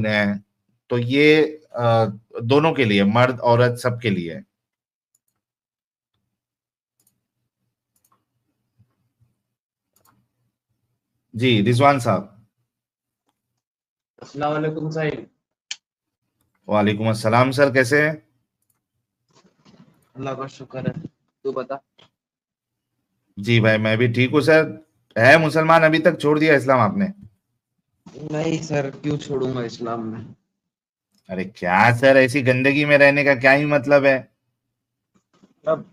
खून है, तो ये दोनों के लिए, मर्द औरत सबके लिए है। जी रिजवान साहब। अस्सलाम वालेकुम साहिब। वालेकुम अस्सलाम सर, कैसे हैं? अल्लाह का शुक्र है, तू बता। जी भाई मैं भी ठीक हूँ सर। है मुसलमान, अभी तक छोड़ दिया इस्लाम आपने? नहीं सर, क्यों छोड़ूंगा इस्लाम में। अरे क्या सर, ऐसी गंदगी में रहने का क्या ही मतलब है? अब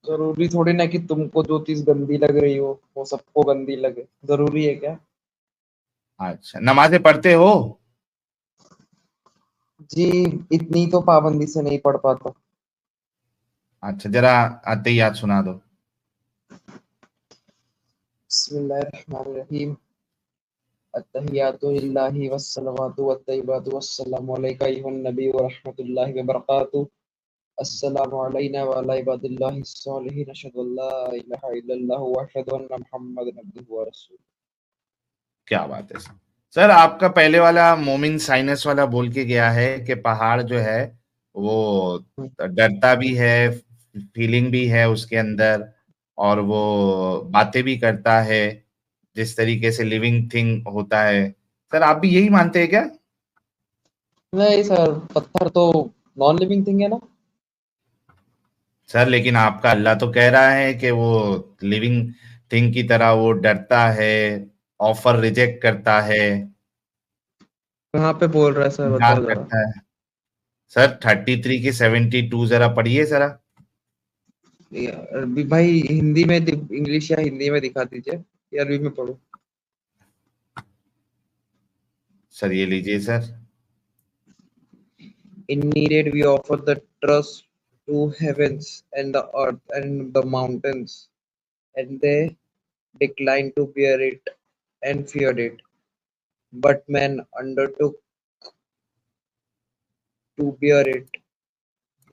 जरूरी थोड़ी ना कि तुमको जो चीज गंदी लग रही हो वो सबको गंदी लगे, जरूरी है क्या। अच्छा, नमाजें पढ़ते हो? जी, इतनी तो पाबंदी से नहीं पढ़ पाता। अच्छा, जरा आते ही याद सुना दो। बिस्मिल्लाहिर्रहमानिर्रहीम। अत्तहियातु लिल्लाहि वस्सलावातु वत्तय्यिबातु वस्सलामु अलैका अय्युहन नबी व रहमतुल्लाहि व बरकातुहू। अस्सलामु अलैना व अला इबादिल्लाहिस सालिहीन अशहदु अल्ला इलाहा इल्लल्लाहु व अशहदु अन्ना मुहम्मदन अब्दुहु व रसूलुहू। क्या बात है सर। सर आपका पहले वाला मोमिन साइनस वाला बोल के गया है कि पहाड़ जो है वो डरता भी है, फीलिंग भी है उसके अंदर, और वो बातें भी करता है, जिस तरीके से लिविंग थिंग होता है। सर आप भी यही मानते हैं क्या? नहीं सर, पत्थर तो नॉन लिविंग थिंग है ना। सर लेकिन आपका अल्लाह तो कह रहा है कि वो लिविंग थिंग की तरह वो डरता है, ऑफर रिजेक्ट करता है, कहाँ पे बोल रहा है सर, इनकार बताओ जरा। करता है। सर 33 की 72 जरा पढ़िए जरा। अरबी भाई, हिंदी में इंग्लिश या हिंदी में दिखा दीजिए, या अरबी में पढ़ो। सर ये लीजिए sir. In needed we offer the trust to heavens and the earth and the mountains, and they declined to bear it and feared it. But man undertook to bear it.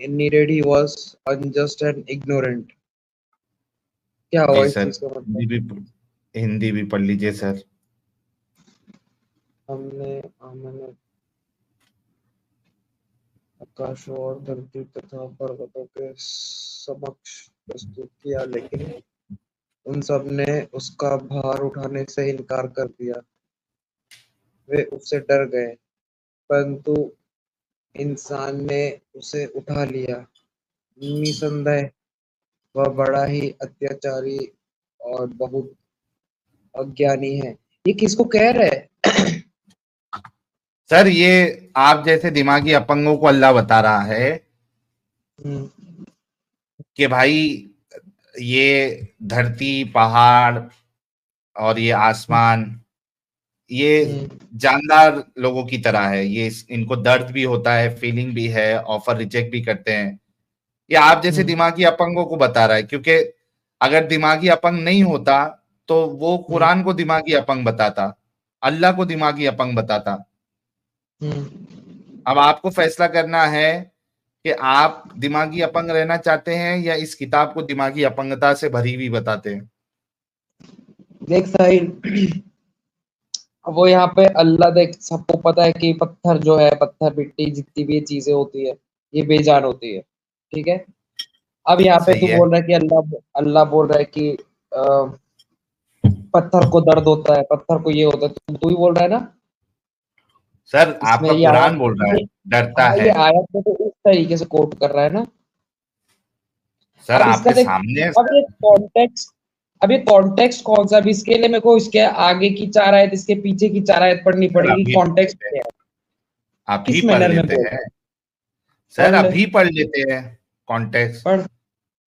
In needed he was unjust and ignorant. क्या हुआ जी इस sir, चीज का मतलब। हिंदी भी पढ़ लीजिए sir. हमने आकाश और धरती तथा पर्वतों के समक्ष प्रस्तुत किया, लेकिन उन सब ने उसका भार उठाने से इनकार कर दिया। वे उससे डर गए, परंतु इंसान ने उसे उठा लिया। निसंदेह वह बड़ा ही अत्याचारी और बहुत अज्ञानी है। ये किसको कह रहे हैं। सर ये आप जैसे दिमागी अपंगों को अल्लाह बता रहा है हम्म, कि भाई ये धरती, पहाड़ और ये आसमान, ये हम्म, जानदार लोगों की तरह है। ये इनको दर्द भी होता है, फीलिंग भी है, ऑफर रिजेक्ट भी करते हैं। ये आप जैसे हम्म, दिमागी अपंगों को बता रहा है, क्योंकि अगर दिमागी अपंग नहीं होता तो वो हम्म, कुरान को दिमागी अपंग बताता, अल्लाह को दिमागी अपंग बताता। हम्म। अब आपको फैसला करना है कि आप दिमागी अपंग रहना चाहते हैं या इस किताब को दिमागी अपंगता से भरी हुई बताते हैं। देख साहिल, वो यहाँ पे अल्लाह, देख सबको पता है कि पत्थर जो है, पत्थर मिट्टी जितनी भी ये चीजें होती है, ये बेजान होती है। ठीक है। अब यहाँ पे सही तू है। बोल रहा है कि अल्लाह अल्लाह बोल रहा है कि पत्थर को दर्द होता है, पत्थर को ये होता है, तू ही बोल रहा है ना। सर इसमें आपका ये कुरान आयत, बोल रहा है ये डरता हाँ, है। ये आयत में तो इस तरीके से कोट कर रहा है ना। सर अब इसका आपके देख, सामने है अब सर। ये कॉन्टेक्स्ट, अब ये कॉन्टेक्स्ट कौन सा। अब इसके लिए मेरे को इसके आगे की चार आयत, इसके पीछे की चार आयत पढ़नी सर पड़ेगी। अभी पढ़ कॉन्टेक्स्ट लेते हैं, क्या है, अभी किस पढ़ मैनर में लेते बोल हैं। रहा है। सर पढ़ ले, अभी पढ़ लेते हैं। कॉन्टेक्स्ट, पढ़।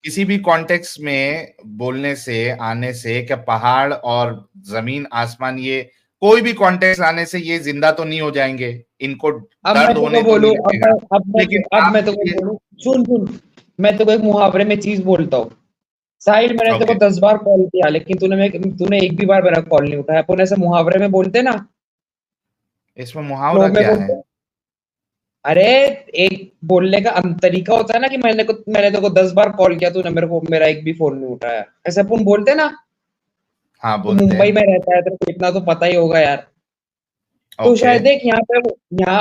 किसी भी कॉन्टेक्स्ट में बोलने से, आने से, क्या पहाड़ और जमीन आसमान, ये कोई भी कॉन्टेक्स्ट आने से ये जिंदा तो नहीं हो जाएंगे, इनको अब मैं दर्द तुमको होने तो बोलूं, नहीं लगेगा। लेकिन अब आप मैं तुमको ये, बोलूं, सुन सुन, मैं तुमको एक मुहावरे में चीज बोलता हूँ। साहिल, मैंने तेरे को ओके, 10 बार कॉल किया, लेकिन तूने एक भी बार मेरा कॉल नहीं उठाया। अपन ऐसे मुहावरे में बोलते ना, इसमें मुहावरा फ्लो में क्या है? बोलते। अरे, एक बोलने का तरीका होता है ना कि मैंने तेरे को 10 बार कॉल किया, तूने मेरे को मेरा एक भी फोन नहीं उठाया। ऐसे अपन बोलते ना। हाँ तू बोलते मुंबई हैं। में रहता है, तेरे को इतना तो पता ही होगा यार। तो ओके। शायद देख यहाँ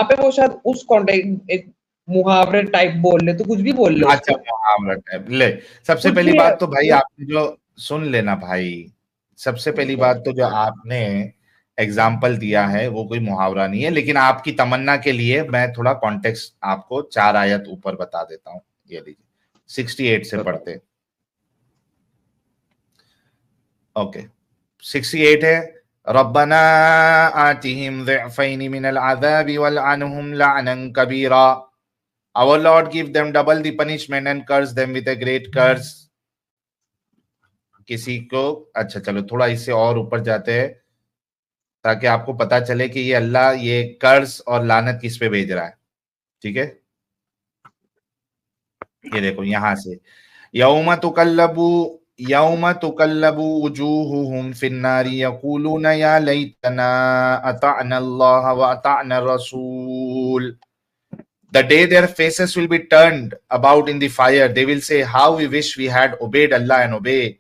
पे वो शायद उस कॉन्टेक्ट एक मुहावरे टाइप बोल ले, तो कुछ भी बोल ले अच्छा, उसको, मुहावरा टाइप ले। सबसे कुछ पहली भी है बात तो भाई आपने जो सुन लेना भाई, सबसे पहली बात तो जो आपने एग्जाम्पल दिया है वो कोई मुहावरा नहीं है, लेकिन आपकी तमन्ना के लिए मैं थोड़ा कॉन्टेक्स्ट आपको 4 आयत ऊपर बता देता हूँ। ये लीजिए 68 से बता। पढ़ते। ओके, 68 है। रब्बना आतिहिम ज़िअफ़ैनि मिनल अज़ाबि वल्अनहुम लअनन कबीरा। Our Lord give them double the punishment and curse them with a great curse. किसी को, अच्छा चलो थोड़ा इससे और ऊपर जाते हैं ताकि आपको पता चले कि ये अल्लाह ये कर्ज और लानत किस पे भेज रहा है। ठीक है, ये देखो यहां से, यौम तुकल्लबु यौम तुकल्लबु वुजूहुहुम फिन्नारी यकूलून या लैतना अताअना अल्लाह व अताअना रसूल। The day their faces will be turned about in the fire, they will say, how we wish we had obeyed Allah and obeyed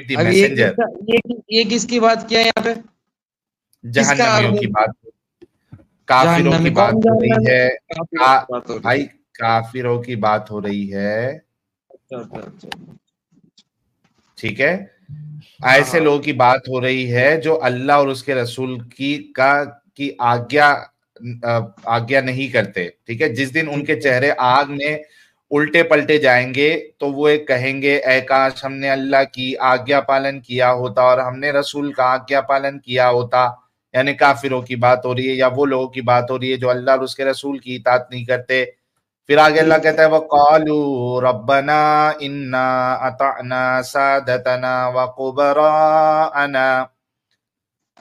the अब messenger. ये किसकी बात किया है यहाँ पे, किसका जहन्नमियों की बात, काफिरों जहन्नम की में, बात कौन हो रही जहन्नम में, है। काफिरों की बात हो रही भाई है। काफिरों की बात हो रही है। अच्छा अच्छा अच्छा। ठीक है, हाँ ऐसे हाँ। लोगों की बात हो रही है जो अल्लाह और उसके रसूल की आज्ञा नहीं करते। ठीक है, जिस दिन ठीक उनके है। चेहरे आग में उल्टे पलटे जाएंगे तो वो एक कहेंगे, ऐ काश हमने अल्लाह की आज्ञा पालन किया होता और हमने रसूल का आज्ञा पालन किया होता। यानी काफिरों की बात हो रही है या वो लोगों की बात हो रही है जो अल्लाह और उसके रसूल की इताअत नहीं करते। फिर आगे अल्लाह ठीक है। कहता है, वक़ालू रब्बना इन्ना अताअना सादतना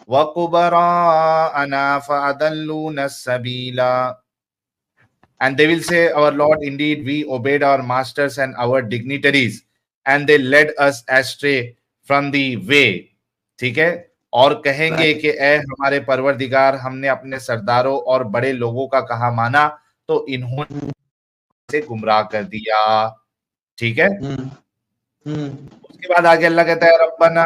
वकुबराअना फअदल्लूना सबीला। And they will say, our Lord, indeed we obeyed our masters and our dignitaries and they led us astray from the way. ठीक है, और कहेंगे राइट। कि ए हमारे परवरदिगार, हमने अपने सरदारों और बड़े लोगों का कहा माना तो इन्होंने से गुमराह कर दिया। ठीक है, हम्म हम्म उसके बाद आगे अल्लाह कहता है, रब्बना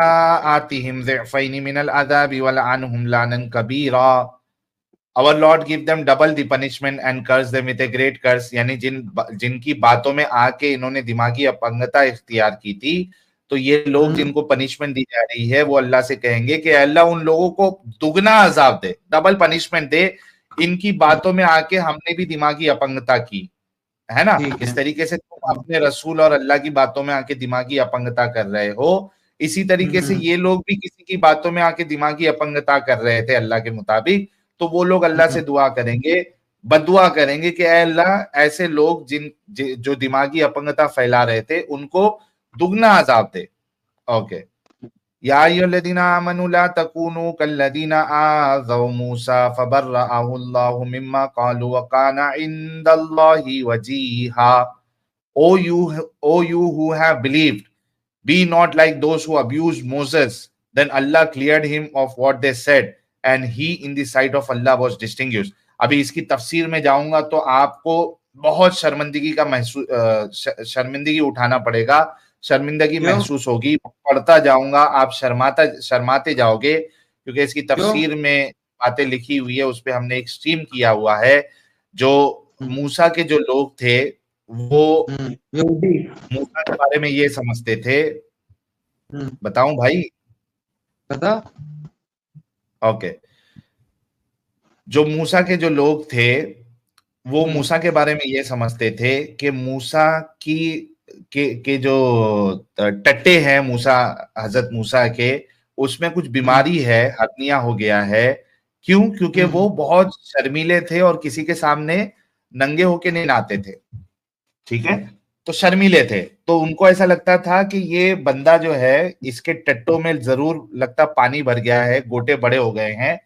आतिहिम ज़िअफ़ैनि मिनल अज़ाबि वलअनहुम लानन कबीरा। Our Lord give them double the punishment and curse them with a great curse। यानी जिनकी बातों में आके इन्होंने दिमागी अपंगता इख्तियार की थी, तो ये लोग हम्म जिनको पनिशमेंट दी जा रही है वो अल्लाह से कहेंगे कि अल्लाह उन लोगों को दुगना अजाब दे, डबल पनिशमेंट दे, इनकी बातों में आके हमने भी दिमागी अपंगता की है ना। ठीक है। इस तरीके से तुम अपने रसूल और अल्लाह की बातों में आके दिमागी अपंगता कर रहे हो, इसी तरीके से हम्म ये लोग भी किसी की बातों में आके दिमागी अपंगता कर रहे थे अल्लाह के मुताबिक। तो वो लोग अल्लाह से हम्म दुआ करेंगे, बदुआ करेंगे कि ऐ अल्लाह ऐसे लोग जो दिमागी अपंगता फैला रहे थे उनको दुगना अजाब दे। ओके, या अय्युहल्लज़ीना आमनू ला तकूनू कल्लज़ीना आज़व मूसा फबर्रअहु अल्लाहु मिम्मा क़ालू व काना इंदल्लाहि Wajiha. O you who have believed, be not like those who abused Moses. Then Allah cleared him of what they said, and he in the sight of Allah was distinguished. अभी इसकी तफसीर में जाऊंगा तो आपको बहुत शर्मिंदगी का शर्मिंदगी उठाना पड़ेगा, शर्मिंदगी क्यों महसूस होगी। पढ़ता जाऊंगा, आप शर्माते जाओगे, क्योंकि इसकी क्यों। तफसीर में बातें लिखी हुई है, उस पे हमने एक स्ट्रीम किया हुआ है। जो हम्म मूसा के जो लोग थे वो यहूदी। मूसा के बारे में ये समझते थे। हम्म बताऊं भाई? बता। ओके, जो मूसा के जो लोग थे वो हम्म मूसा के बारे में ये समझते थे कि मूसा की के जो टट्टे हैं मूसा, हजरत मूसा के, उसमें कुछ हम्म बीमारी है, हर्निया हो गया है। क्यों? क्योंकि हम्म वो बहुत शर्मीले थे और किसी के सामने नंगे होके नहीं नहाते थे। ठीक है, तो शर्मीले थे, तो उनको ऐसा लगता था कि ये बंदा जो है इसके टट्टों में जरूर लगता पानी भर गया है, गोटे बड़े हो गए हैं,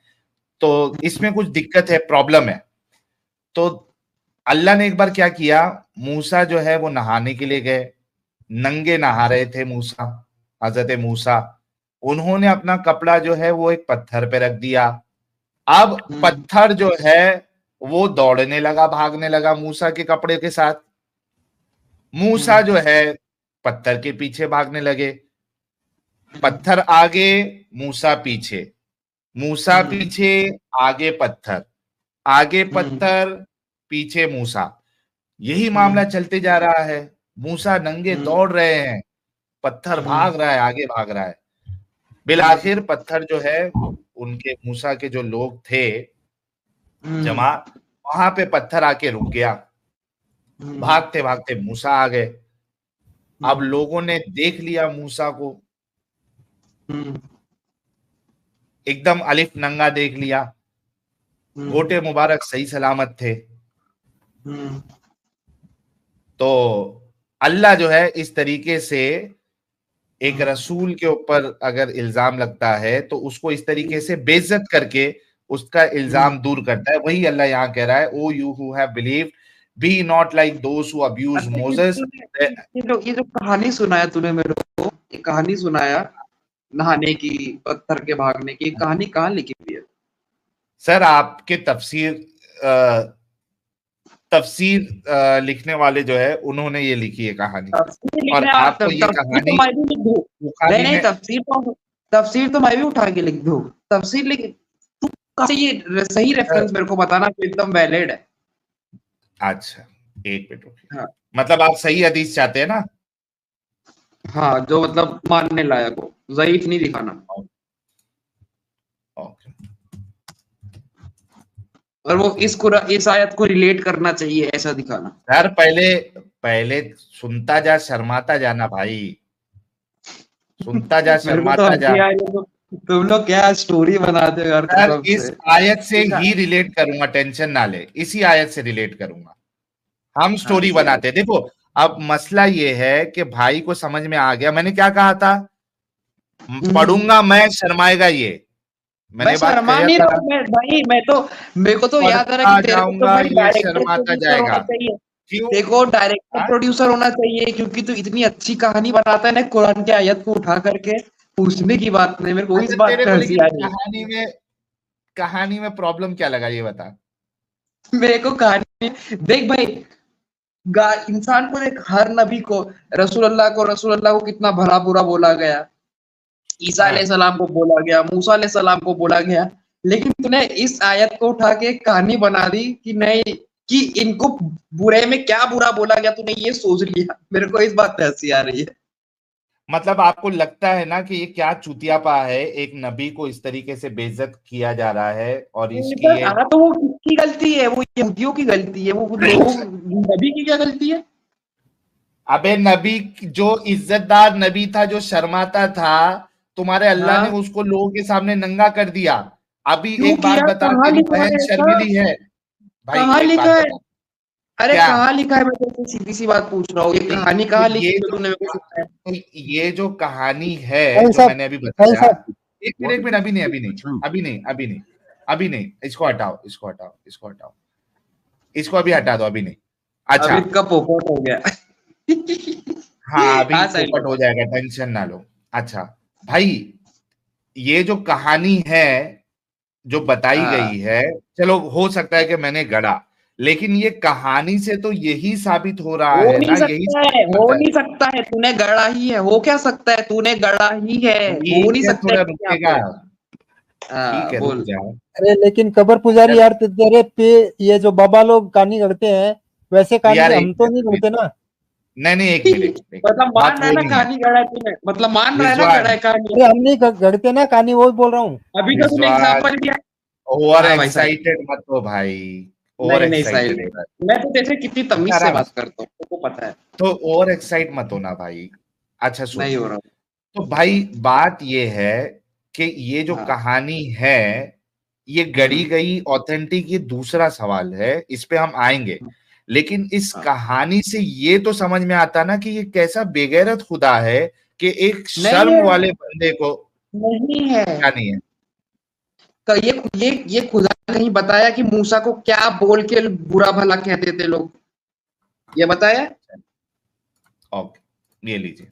तो इसमें कुछ दिक्कत है, प्रॉब्लम है। तो अल्लाह ने एक बार क्या किया, मूसा जो है वो नहाने के लिए गए, नंगे नहा रहे थे मूसा, हजरत मूसा। उन्होंने अपना कपड़ा जो है वो एक पत्थर पे रख दिया। अब हम्म पत्थर जो है वो दौड़ने लगा, भागने लगा मूसा के कपड़े के साथ। मूसा हम्म जो है पत्थर के पीछे भागने लगे, पत्थर आगे, मूसा पीछे। मूसा पीछे, आगे पत्थर, आगे पत्थर, पीछे मूसा, यही मामला चलते जा रहा है। मूसा नंगे दौड़ रहे हैं, पत्थर भाग रहा है, आगे भाग रहा है। बिलाखिर पत्थर जो है, उनके मूसा के जो लोग थे जमा, वहां पे पत्थर आके रुक गया। भागते भागते मूसा आ गए। अब लोगों ने देख लिया मूसा को, एकदम अलिफ नंगा देख लिया, गोटे मुबारक सही सलामत थे। तो अल्लाह जो है इस तरीके से एक रसूल के ऊपर अगर इल्जाम लगता है तो उसको इस तरीके से बेइज्जत करके उसका इल्जाम दूर करता है। वही अल्लाह यहाँ कह रहा है, O you who have believed, be not like those who abuse अच्छा, मोसेस। ये जो कहानी सुनाया तूने मेरे को, ये कहानी सुनाया नहाने की, पत्थर के भागने की, कहानी कहाँ लिखी हुई है? सर आपके तफसीर लिखने वाले जो है उन्होंने ये लिखी है कहानी। तफसीर और लिखने आपको ये तफसीर तो कहानी मैं भी लिख दूं। बुखारी नहीं में, तफसीर तो मैं भी उठा के लिख दूं। तफसीर लिख, तू कहाँ से ये सही रेफरेंस मेरे को बताना जो एकदम वैलिड है। अच्छा एक मिनट रुकिए। हाँ मतलब आप सही हदीस चाहते हैं ना? हाँ, जो मतलब मानने लायक हो, ज़ईफ नहीं दिखाना। ओके। और वो इस आयत को रिलेट करना चाहिए, ऐसा दिखाना। यार पहले पहले सुनता जा, शर्माता जाना भाई, सुनता जा, मेरे को तो शर्माता जा। हंसी आ रही है, तुम लोग क्या स्टोरी बनाते हो यार, यार कसम इस से। आयत से ही रिलेट करूंगा, टेंशन ना ले, इसी आयत से रिलेट करूंगा। हम हाँ स्टोरी ठीक है। बनाते, देखो अब मसला ये है कि भाई को समझ में आ गया मैंने क्या कहा था। पढ़ूंगा मैं, शर्माएगा ये, मैं मैंने बात शर्मा कह नहीं रहा था। हूँ, मैं भाई, मैं तो, मेरे को तो याद आ रहा है पढ़ता कि तेरे को तो जाऊंगा भाई ये डायरेक्टर शर्माता प्रोड्यूसर जाएगा। होना चाहिए। क्यों? देखो डायरेक्टर हाँ? प्रोड्यूसर होना चाहिए, क्योंकि तू इतनी अच्छी कहानी बनाता है ना, कुरान की आयत को उठा करके। पूछने की बात नहीं, मेरे को इस अच्छा बात तेरे पे को हंसी लेकिन आ रही है। कहानी में प्रॉब्लम क्या लगा ये बता। मेरे को कहानी, देख भाई, इंसान को देख, हर नबी को, रसूल अल्लाह को कितना भला बुरा बोला गया, ईसा हाँ, अलैहिस्सलाम को बोला गया, मूसा अलैहिस्सलाम को बोला गया। लेकिन तूने इस आयत को उठा के एक कहानी बना दी कि नहीं, कि इनको बुरे में क्या बुरा बोला गया, तूने ये सोच लिया। मेरे को इस बात पे हंसी आ रही है। मतलब आपको लगता है ना कि ये क्या चूतियापा है, एक नबी को इस तरीके से बेइज्जत किया जा रहा है और इसकी ये। हाँ, तो वो किसकी गलती है? वो यहूदियों की गलती है, वो लोगों, नबी की क्या गलती है? अबे नबी जो इज्जतदार नबी था, जो शर्माता था, तुम्हारे अल्लाह ने हाँ, उसको लोगों के सामने नंगा कर दिया। अभी क्यों एक बात किया? बता, कहाँ तेरी लिखा बहन है ऐसा? शर्मिली है? भाई कहाँ एक बात लिखा है? बता। अरे क्या? कहाँ लिखा है? मैं तो सीधी सी बात पूछ रहा हूँ, ये नहीं, कहानी तो कहाँ लिखी जो तूने मेरे को सुनाया? ये जो कहानी है साहिल जो साहब, मैंने अभी साहिल बताया। साहब, एक मिनट, अभी नहीं, अभी नहीं, अभी नहीं, अभी नहीं, अभी नहीं, इसको हटाओ, इसको हटाओ, इसको हटाओ, इसको अभी हटा दो, अभी नहीं। अभी अच्छा, का पोपट हो गया। हाँ अभी हाँ सही पोपट हो बता। जाएगा, टेंशन ना लो। अच्छा भाई, ये जो कहानी है जो बताई हाँ, गई है, चलो हो सकता है कि मैंने गढ़ा, लेकिन ये कहानी से तो यही साबित हो रहा हो है नहीं ना, यही सकता है, साबित हो होता है। नहीं सकता है, तूने गढ़ा ही है, हो क्या सकता है? तूने गढ़ा ही है, हो नहीं ठीक है, सकता है थोड़ा यहाँ रुकेगा। पे। ठीक हाँ है, रुक बोल। जाओ। अरे लेकिन कबर पुजारी यार, तेरे पे ये जो बाबा लोग कहानी गढ़ते हैं, वैसे कहानी यार एक हम तो नहीं मिनट, गढ़ते ना। नहीं नहीं, एक मिनट, एक मिनट, मतलब मान बात रहा है वो ना नहीं है। कहानी गढ़ा है तूने, मतलब मान रहा है ना गढ़ा रिजवान, है कहानी। अरे हम नहीं गढ़ते ना कहानी, वो भी बोल रहा हूँ। अभी तो तूने रिजवान, एग्जांपल दिया। ओवर हाँ भाई साहब। एक्साइटेड मत हो भाई, ओवर नहीं नहीं साहिल, एक्साइटेड हो रहा मैं तो जैसे कितनी है। तमीज से आराम बात से, करता हूँ, तुमको पता है। तो ओवर एक्साइट मत होना भाई। अच्छा सुन, नहीं हो रहा। तो भाई बात ये है कि ये जो हाँ। कहानी है, ये गढ़ी गई ऑथेंटिक, ये दूसरा सवाल है, इस पे हम आएंगे। लेकिन इस हाँ। कहानी से ये तो समझ में आता ना कि ये कैसा बेगैरत खुदा है कि एक नहीं शर्म है, वाले बंदे को। नहीं है। क्या नहीं है? तो ये खुदा ने कहीं बताया कि मूसा को क्या बोल के बुरा भला कहते थे लोग? ये बताया? ओके, ये लीजिए।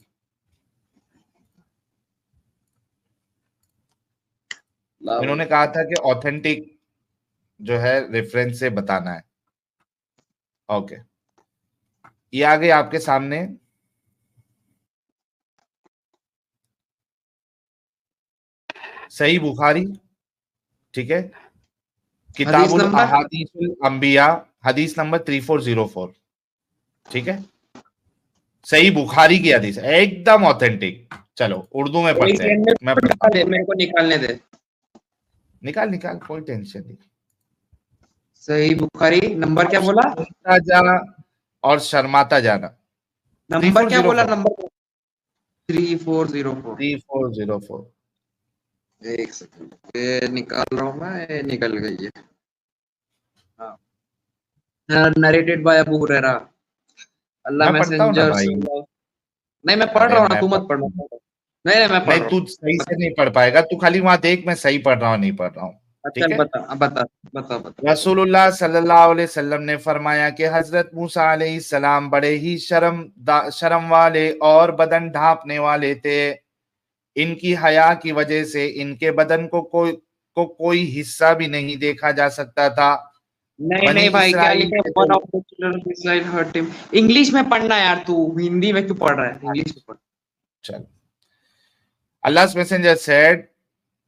ला भाई। इन्होंने कहा था कि ऑथेंटिक जो है रेफरेंस से बताना है। ओके, ये आ गई आपके सामने। सही बुखारी ठीक है, हदीस किताबुल नंबर अहादीसुल अंबिया, हदीस नंबर 3404, ठीक है, सही बुखारी की हदीस, एकदम ऑथेंटिक। चलो उर्दू में एक पढ़ते हैं, सेकंड में मैं पढ़ता हूं। मेरे को निकालने दे। निकाल निकाल, कोई टेंशन नहीं। सही बुखारी नंबर क्या बोला? शर्माता जाना और शर्माता जाना, नंबर क्या बोला? 3404, नंबर 3404। 3404। एक सेकंड, ये निकाल रहा हूँ मैं, ये निकल गई है। हाँ, नरेटेड बाय अबू हुरैरा, अल्लाह मैं पढ़ता हूँ ना मैसेंजर। भाई। नहीं मैं पढ़ अरे रहा हूँ ना, मैं तू मत पढ़ना। नहीं नहीं मैं पढ़ नहीं, रहा तू सही से नहीं पढ़ पाएगा, तू खाली वहां देख मैं सही पढ़ रहा हूँ नहीं पढ़ रहा हूँ, हूँ। ठीक चल है। बता बता बता बता। रसूलुल्लाह सल्लल्लाहु अलैहि वसल्लम ने फरमाया कि हजरत मूसा अलैहिस्सलाम बड़े ही शर्म वाले और बदन ढांपने वाले थे। इनकी हया की वजह से इनके बदन को कोई हिस्सा भी नहीं देखा जा सकता था। नहीं बनी नहीं भाई, क्या इसराइल लिखा है? के वन जो of the children of Israel hurt him. English में पढ़ना यार, तू हिंदी में क्यों पढ़ रहा है? इंग्लिश में पढ़। चल, Allah's messenger said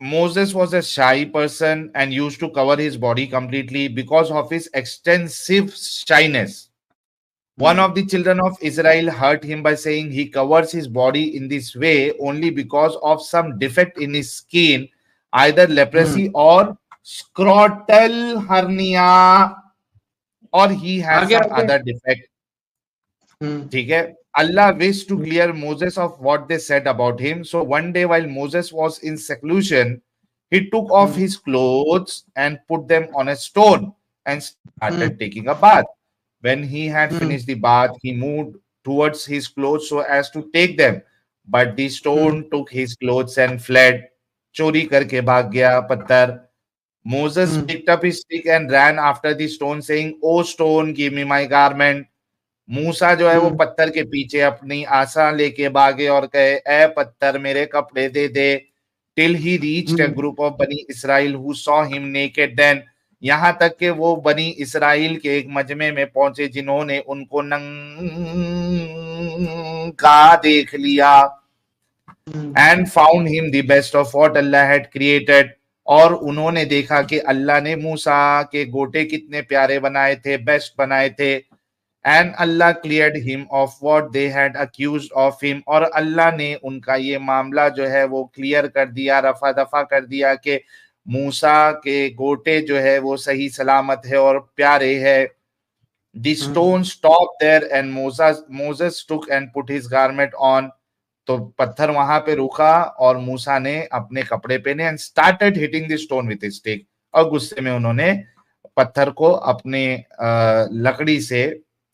Moses was a shy person and used to cover his body completely because of his extensive shyness. One of the children of Israel hurt him by saying he covers his body in this way only because of some defect in his skin, either leprosy or scrotal hernia, or he has आगे some आगे। other defect. ठीक है, Allah wished to clear Moses of what they said about him. So one day while Moses was in seclusion, he took off his clothes and put them on a stone and started taking a bath. When he had finished the bath, he moved towards his clothes so as to take them. But the stone took his clothes and fled. चोरी करके भाग गया पत्थर. Moses picked up his stick and ran after the stone saying, "Oh stone, give me my garment." मूसा जो है वो पत्थर के पीछे अपनी आसा लेके भागे और कहे, ए पत्थर मेरे कपड़े दे दे। Till he reached a group of Bani Israel who saw him naked then, यहां तक कि वो बनी इसराइल के एक मजमे में पहुंचे जिन्होंने उनको नंगा देख लिया। And found him the best of what Allah had created, और उन्होंने देखा कि अल्लाह ने मूसा के गोटे कितने प्यारे बनाए थे, बेस्ट बनाए थे। And Allah cleared him of what they had accused of him, और अल्लाह ने उनका ये मामला जो है वो क्लियर कर दिया, रफा दफा कर दिया कि मूसा के गोटे जो है वो सही सलामत है और प्यारे है। The stone stop there and Moses took and put his garment on, तो पत्थर वहां पे रुका और मूसा ने अपने कपड़े पहने and started hitting the stone with his stick, और गुस्से में उन्होंने पत्थर को अपने लकड़ी से,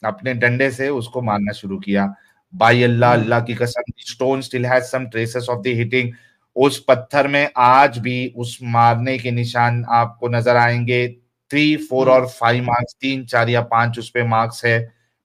अपने डंडे से उसको मारना शुरू किया। बाय अल्लाह, अल्लाह की कसम, stone still has some traces of the hitting, उस पत्थर में आज भी उस मारने के निशान आपको नजर आएंगे। 3, 4 और 5 मार्क्स, 3, 4 या 5 उस पे मार्क्स है,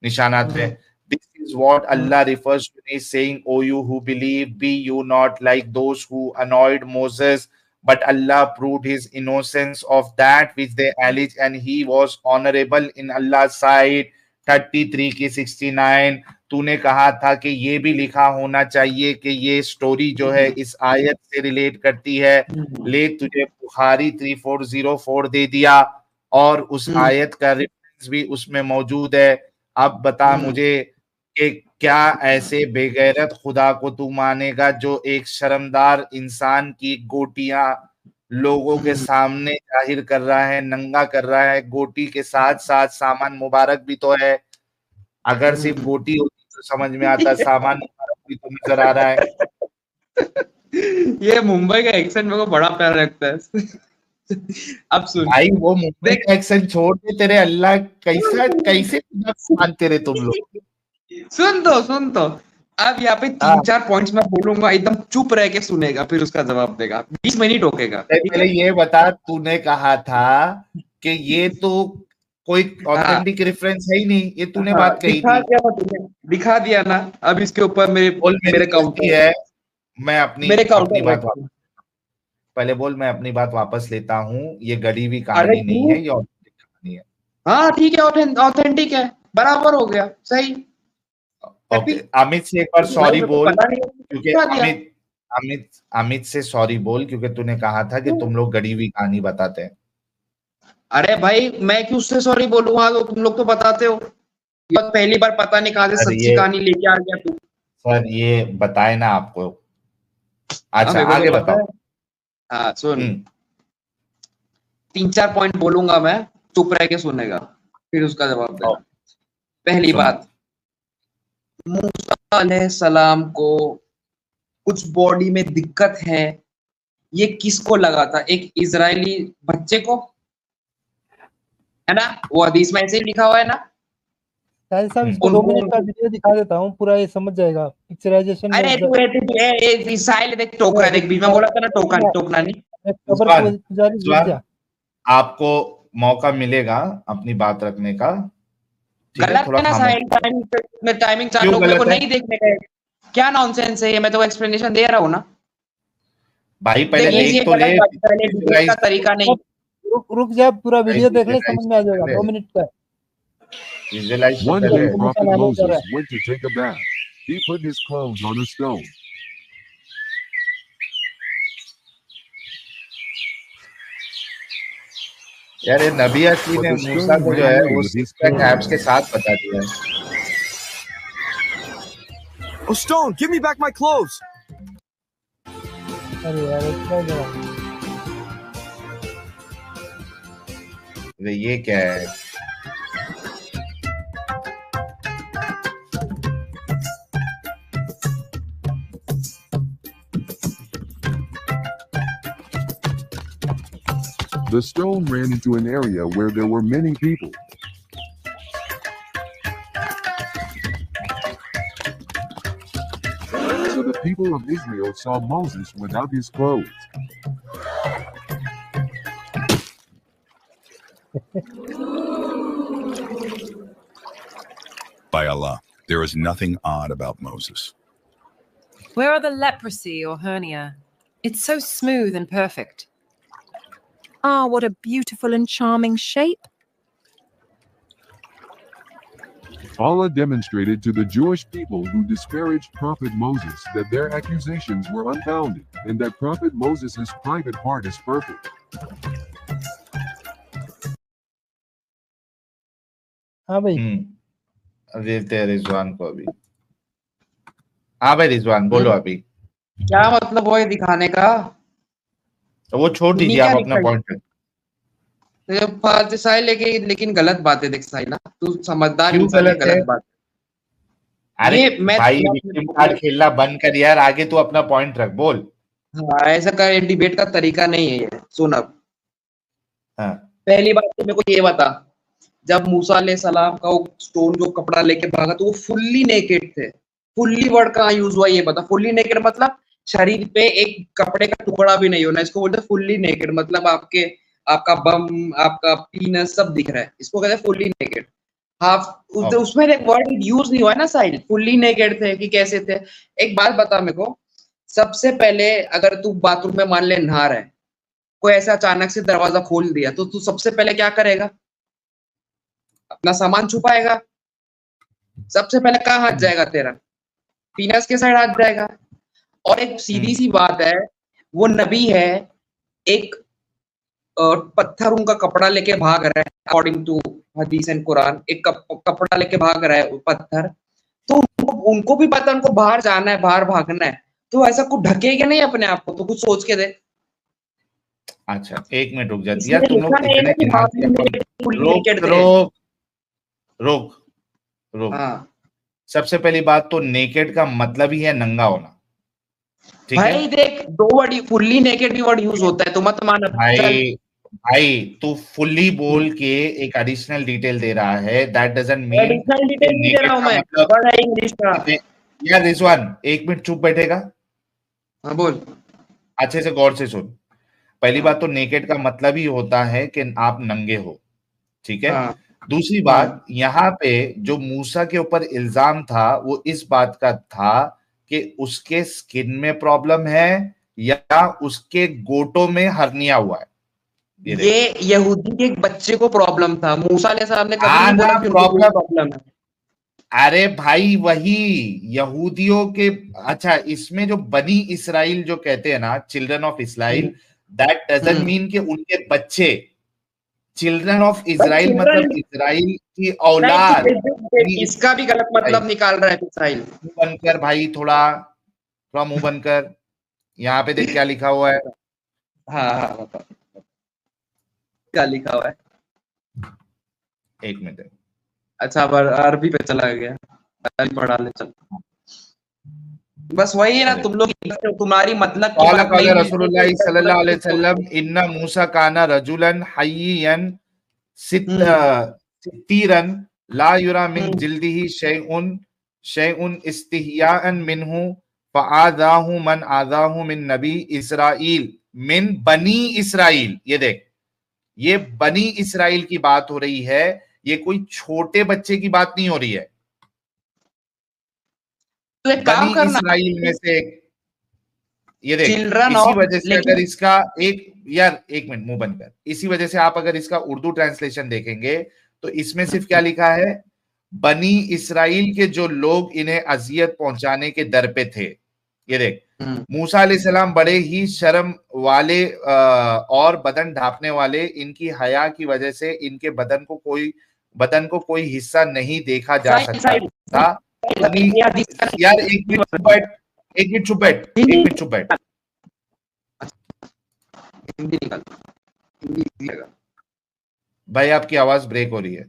निशानात है। This is what Allah refers to in saying, "O you who believe, be you not like those who annoyed Moses, but Allah proved his innocence of that which they alleged, and he was honorable in Allah's sight." 33 की 69। तूने कहा था कि ये भी लिखा होना चाहिए कि ये स्टोरी जो है इस आयत से रिलेट करती है, ले तुझे बुखारी 3404 दे दिया और उस आयत का रेफरेंस भी उसमें मौजूद है। अब बता मुझे कि क्या ऐसे बेगैरत खुदा को तू मानेगा जो एक शर्मदार इंसान की गोटियां लोगों के सामने जाहिर कर रहा है, नंगा कर रहा है। गोटी के साथ साथ सामान मुबारक भी तो है। अगर सिर्फ गोटी होती तो समझ में आता, सामान मुबारक भी तो नजर आ रहा है। ये मुंबई का एक्सेंट मेरे को बड़ा प्यारा लगता है। अब सुन भाई, वो मुंबई का एक्सेंट छोड़ दे, तेरे अल्लाह कैसे कैसे मानते रहे तुम लोग। सुन तो अब यहाँ पे 3-4 पॉइंट्स मैं बोलूंगा, एकदम चुप रह के सुनेगा, फिर उसका जवाब देगा, 20 मिनट रोकेगा। पहले ये बता, तूने कहा था कि ये तो कोई ऑथेंटिक रेफरेंस है ही नहीं, ये तूने बात कही थी। दिखा दिया ना। अब इसके ऊपर मेरे काउंटर है, मैं अपनी बात पहले बोल, मैं अपनी बात वापस लेता हूँ। ये गढ़ी हुई कहानी नहीं है, ये ऑथेंटिक कहानी है। हाँ ठीक है, ऑथेंटिक है, बराबर हो गया, सही। ओके, अमित से एक बार सॉरी बोल, क्योंकि अमित से सॉरी बोल, क्योंकि तूने कहा था कि तुम लोग गड़ी हुई कहानी बताते हैं। अरे भाई मैं क्यों उससे सॉरी बोलूंगा, तो तुम लोग तो बताते हो। ये पहली बार पता नहीं कहां से सच्ची कहानी लेके आ गया तू। सर ये बताए ना आपको। अच्छा मेरे को आगे तो बताओ। हाँ सुन, 3-4 पॉइंट बोलूंगा मैं, चुप रह के सुनेगा, फिर उसका जवाब देना। पहली बात, मूसा अलैहिस्सलाम को कुछ बॉडी में दिक्कत है, ये किसको लगा था? एक इजरायली बच्चे को, है ना? वो हदीस में ऐसे ही लिखा हुआ है ना। शायद साहब इसको 2 मिनट का वीडियो दिखा देता हूँ, पूरा ये समझ जाएगा पिक्चराइजेशन में। अरे तू साइल देख, टोका देख, बीच में बोला था ना टोका टोकना नहीं। आपको मौका मिलेगा अपनी बात रखने का। गलत है ना साहिल, टाइमिंग 4 लोग मेरे को नहीं देखने का। क्या नॉनसेंस है ये, मैं तो एक्सप्लेनेशन दे रहा हूँ ना भाई। पहले देख तो ले, का तरीका नहीं। रुक जा, पूरा वीडियो देख ले, समझ में आ जाएगा। 2 मिनट का। One day, Prophet Moses went to take a bath. He put his clothes on a stone. यार ये नबी असली ने मूसा को जो है वो कैप्स के साथ बता दिया है। Oh Stone, give me back my clothes. अरे यार ये क्या है? The stone ran into an area where there were many people. So the people of Israel saw Moses without his clothes. By Allah, there is nothing odd about Moses. Where are the leprosy or hernia? It's so smooth and perfect. Ah, what a beautiful and charming shape. Allah demonstrated to the Jewish people who disparaged Prophet Moses that their accusations were unfounded and that Prophet Moses' private part is perfect. हाँ भाई। देते रिजवान को अभी। हाँ भाई रिजवान बोलो अभी। क्या मतलब वो दिखाने का? तो वो छोड़ दीजिए, आप अपना पॉइंट फालतू साहिल लेकिन गलत बातें देख साहिल ना, तू समझदार इंसान है, गलत बात। अरे भाई विक्टिम कार्ड खेलना बंद कर यार, आगे तू अपना पॉइंट रख, बोल। हाँ ऐसा कर, डिबेट का तरीका नहीं है ये। सुन अब। हाँ। पहली बात तो मेरे को ये बता, जब मूसा अलैहिस्सलाम का वो स्टोन जो कपड़ा लेके भागा तो वो फुल्ली नेकेड थे। फुल्ली वर्ड कहाँ यूज हुआ ये बता। फुल्ली नेकेड मतलब शरीर पे एक कपड़े का टुकड़ा भी नहीं होना, इसको बोलते हैं फुल्ली नेकेड। मतलब आपका बम, आपका पीनस सब दिख रहा है, इसको कहते हैं फुल्ली नेकेड। हाफ उसमें एक वर्ड यूज नहीं हुआ है ना साहिल। फुल्ली नेकेड थे कि कैसे थे? एक बात बता मेरे को, सबसे पहले अगर तू बाथरूम में मान ले नहा रहा है, कोई ऐसा अचानक से दरवाजा खोल दिया तो तू सबसे पहले क्या करेगा? अपना सामान छुपाएगा। सबसे पहले कहाँ हाथ जाएगा तेरा? पीनस के साइड हाथ जाएगा। और एक सीधी सी बात है, वो नबी है, एक पत्थर उनका कपड़ा लेके भाग रहा है, अकॉर्डिंग टू हदीस एंड कुरान। एक कपड़ा लेके भाग रहा है पत्थर, तो उनको भी पता उनको बाहर जाना है, बाहर भागना है, तो ऐसा कुछ ढकेगा नहीं अपने आप को? तो कुछ सोच के दे। अच्छा एक मिनट रुक जाती है, तुम लोग इतने रोक। हाँ। सबसे पहली बात तो नेकेड का मतलब ही है नंगा होना। भाई देख, दो वर्ड, फुल्ली नेकेड भी वर्ड यूज होता है, तो मत मान भाई तू फुल्ली बोल के एक एडिशनल डिटेल दे रहा है, that doesn't mean additional detail दे रहा हूं मैं। बड़ा इंग्लिश का यार रिजवान एक मिनट चुप बैठेगा? हाँ बोल। अच्छे से गौर से सुन। पहली बात तो नेकेड का मतलब ही होता है कि आप नंगे हो, ठीक है? हाँ। दूसरी बात, यहाँ पे जो मूसा के ऊपर इल्जाम था वो इस बात का था कि उसके स्किन में प्रॉब्लम है या उसके गोटों में हर्निया हुआ है। ये यहूदी के एक बच्चे को प्रॉब्लम था। मूसा अलैहिस्सलाम ने कभी नहीं बोला कि प्रॉब्लम है। अरे भाई वही यहूदियों के, अच्छा इसमें जो बनी इसराइल जो कहते हैं ना, children of Israel, that doesn't mean कि उनके बच्चे, चिल्ड्रन ऑफ इसराइल मतलब इसराइल की औलाद। इसका भी गलत मतलब निकाल रहा है इसराइल। मुंह बनकर भाई, थोड़ा थोड़ा मुंह बनकर, यहाँ पे देख क्या लिखा हुआ है। हाँ हाँ बता क्या लिखा हुआ है। एक मिनट। अच्छा अब अरबी पे चला गया, अरबी पढ़ा ले चल। बस वही है ना, तुम लोग तुम्हारी मतलब की बात नहीं। रसूलुल्लाह सल्लल्लाहु अलैहि वसल्लम इन्ना मूसा काना रजुलन हय्यन सित्तीरन ला युरा मिन जिल्दिही शैउन इस्तिहयाअन मिनहु फआदाहु मन आदाहु मिन नबी इसराइल मिन बनी इसराइल। ये देख, ये बनी इसराइल की बात हो रही है, ये कोई छोटे बच्चे की बात नहीं हो रही है। तो एक काम करना, इसराइल में से ये देख, इसी वजह से अगर इसका एक मिनट मुंह बंद कर, इसी वजह से आप अगर इसका उर्दू ट्रांसलेशन देखेंगे तो इसमें सिर्फ क्या लिखा है, बनी इसराइल के जो लोग इन्हें अजियत पहुंचाने के दर पे थे। ये देख, मूसा अलैहिस्सलाम बड़े ही शर्म वाले और बदन ढांपने वाले, इनकी हया की वजह से इनके बदन को कोई हिस्सा नहीं देखा जा सकता था। यार एक मिनट चुप बैठ। भाई आपकी आवाज ब्रेक हो रही है।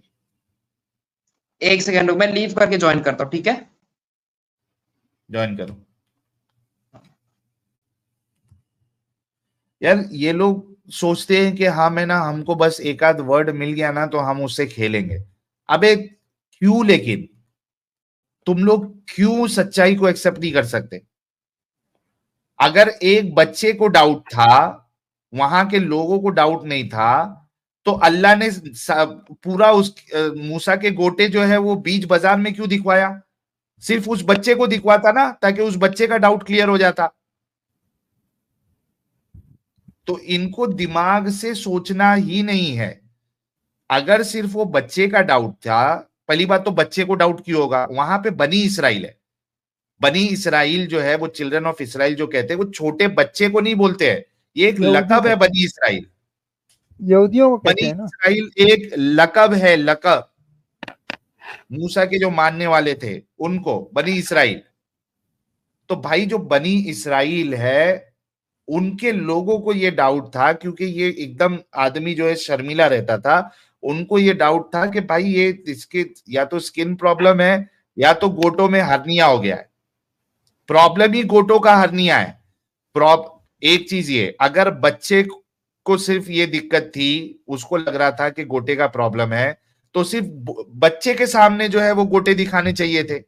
एक सेकंड रुक, मैं लीव करके ज्वाइन करता हूँ, ठीक है? ज्वाइन करो। यार ये लोग सोचते हैं कि हाँ मैं ना, हमको बस एक आध वर्ड मिल गया ना तो हम उससे खेलेंगे। अबे क्यों, लेकिन तुम लोग क्यों सच्चाई को एक्सेप्ट नहीं कर सकते? अगर एक बच्चे को डाउट था, वहां के लोगों को डाउट नहीं था, तो अल्लाह ने पूरा उस मूसा के गोटे जो है वो बीच बाजार में क्यों दिखवाया? सिर्फ उस बच्चे को दिखवाता ना, ताकि उस बच्चे का डाउट क्लियर हो जाता। तो इनको दिमाग से सोचना ही नहीं है। अगर सिर्फ वो बच्चे का डाउट था, पहली बात तो बच्चे को डाउट क्यों होगा? वहां पे बनी इसराइल है। बनी इसराइल जो है, वो चिल्ड्रन ऑफ इसराइल जो कहते हैं, वो छोटे बच्चे को नहीं बोलते हैं, ये एक लकब है। बनी इसराइल यहूदियों को कहते हैं ना। इसराइल एक लकब है, लकब। मूसा के जो मानने वाले थे उनको बनी इसराइल। तो भाई जो बनी इसराइल है, उनके लोगों को ये डाउट था, क्योंकि ये एकदम आदमी जो है शर्मीला रहता था, उनको ये डाउट था कि भाई ये इसके या तो स्किन प्रॉब्लम है या तो गोटों में हर्निया हो गया है। प्रॉब्लम ही गोटों का हर्निया है। एक चीज ये, अगर बच्चे को सिर्फ ये दिक्कत थी, उसको लग रहा था कि गोटे का प्रॉब्लम है, तो सिर्फ बच्चे के सामने जो है वो गोटे दिखाने चाहिए थे,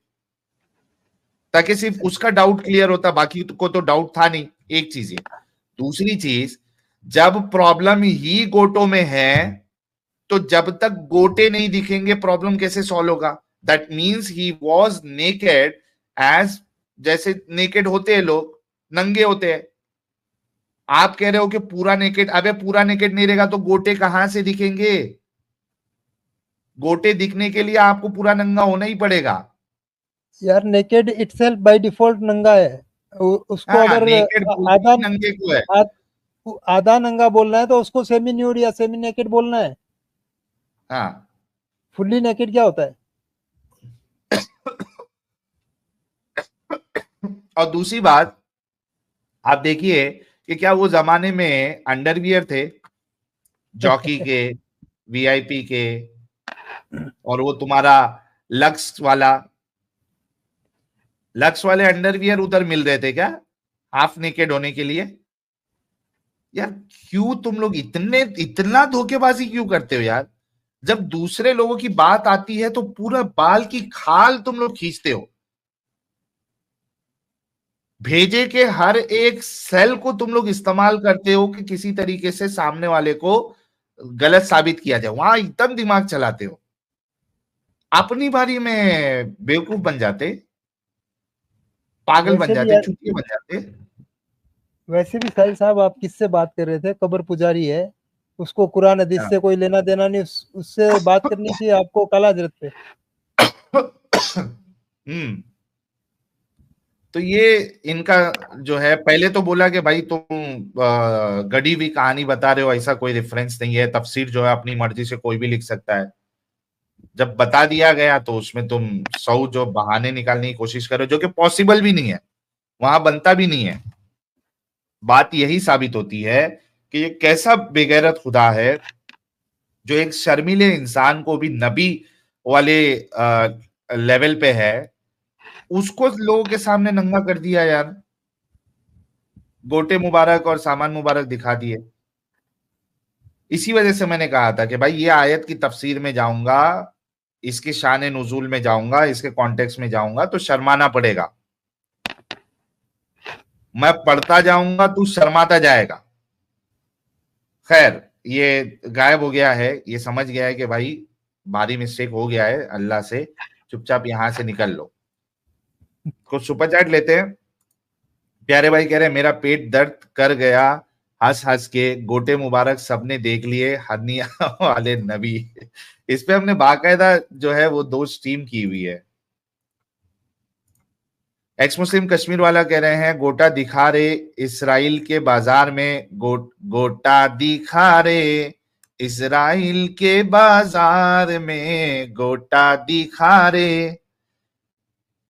ताकि सिर्फ उसका डाउट क्लियर होता, बाकी को तो डाउट था नहीं। एक चीज ये। दूसरी चीज, जब प्रॉब्लम ही गोटों में है, तो जब तक गोटे नहीं दिखेंगे प्रॉब्लम कैसे सॉल्व होगा? That means he was naked, as जैसे नेकेड होते हैं लोग, नंगे होते हैं। आप कह रहे हो कि पूरा नेकेड, अबे पूरा नेकेड नहीं रहेगा तो गोटे कहां से दिखेंगे? गोटे दिखने के लिए आपको पूरा नंगा होना ही पड़ेगा। यार नेकेड इटसेल्फ बाय डिफॉल्ट नंगा है। उसको अगर आधा नंगे को है, आधा नंगा बोलना है तो उसको सेमी न्यूड या सेमी नेकेड बोलना है। हाँ, फुल्ली नेकेड क्या होता है? और दूसरी बात, आप देखिए कि क्या वो जमाने में अंडरवियर थे जॉकी के, वीआईपी के, और वो तुम्हारा लक्स वाले अंडरवियर उधर मिल रहे थे क्या हाफ नेकेड होने के लिए? यार क्यों तुम लोग इतना धोखेबाजी क्यों करते हो यार? जब दूसरे लोगों की बात आती है तो पूरा बाल की खाल तुम लोग खींचते हो। भेजे के हर एक सेल को तुम लोग इस्तेमाल करते हो कि किसी तरीके से सामने वाले को गलत साबित किया जाए। वहां एकदम दिमाग चलाते हो, अपनी बारी में बेवकूफ बन जाते, पागल बन जाते, चुतिया बन जाते। वैसे भी साहिल साहब, आप किससे बात कर रहे थे? कब्र पुजारी है, उसको कुरान हदीस से कोई लेना देना नहीं, उससे बात करनी चाहिए आपको काला हजरत पे। तो ये इनका जो है, पहले तो बोला कि भाई तुम गढ़ी हुई कहानी बता रहे हो, ऐसा कोई रेफरेंस नहीं है, तफसीर जो है अपनी मर्जी से कोई भी लिख सकता है। जब बता दिया गया तो उसमें तुम 100 जो बहाने निकालने की कोशिश करो, जो कि पॉसिबल भी नहीं है, वहां बनता भी नहीं है। बात यही साबित होती है कि ये कैसा बेगैरत खुदा है जो एक शर्मीले इंसान को भी नबी वाले लेवल पे है, उसको लोगों के सामने नंगा कर दिया यार, गोटे मुबारक और सामान मुबारक दिखा दिए। इसी वजह से मैंने कहा था कि भाई ये आयत की तफसीर में जाऊंगा, इसके शान नुजूल में जाऊंगा, इसके कॉन्टेक्स्ट में जाऊंगा तो शर्माना पड़ेगा। मैं पढ़ता जाऊंगा, तू शर्माता जाएगा। खैर, ये गायब हो गया है, ये समझ गया है कि भाई भारी मिस्टेक हो गया है, अल्लाह से चुपचाप यहां से निकल लो। कुछ सुपर चैट लेते हैं। प्यारे भाई कह रहे हैं मेरा पेट दर्द कर गया हंस हंस के, गोटे मुबारक सबने देख लिए, हनिया वाले नबी। इस पे हमने बाकायदा जो है वो 2 स्ट्रीम की हुई है। एक्स मुस्लिम कश्मीर वाला कह रहे हैं गोटा दिखा रे इसराइल के बाजार में, गोटा दिखा रे इसराइल के बाजार में, गोटा दिखा रे।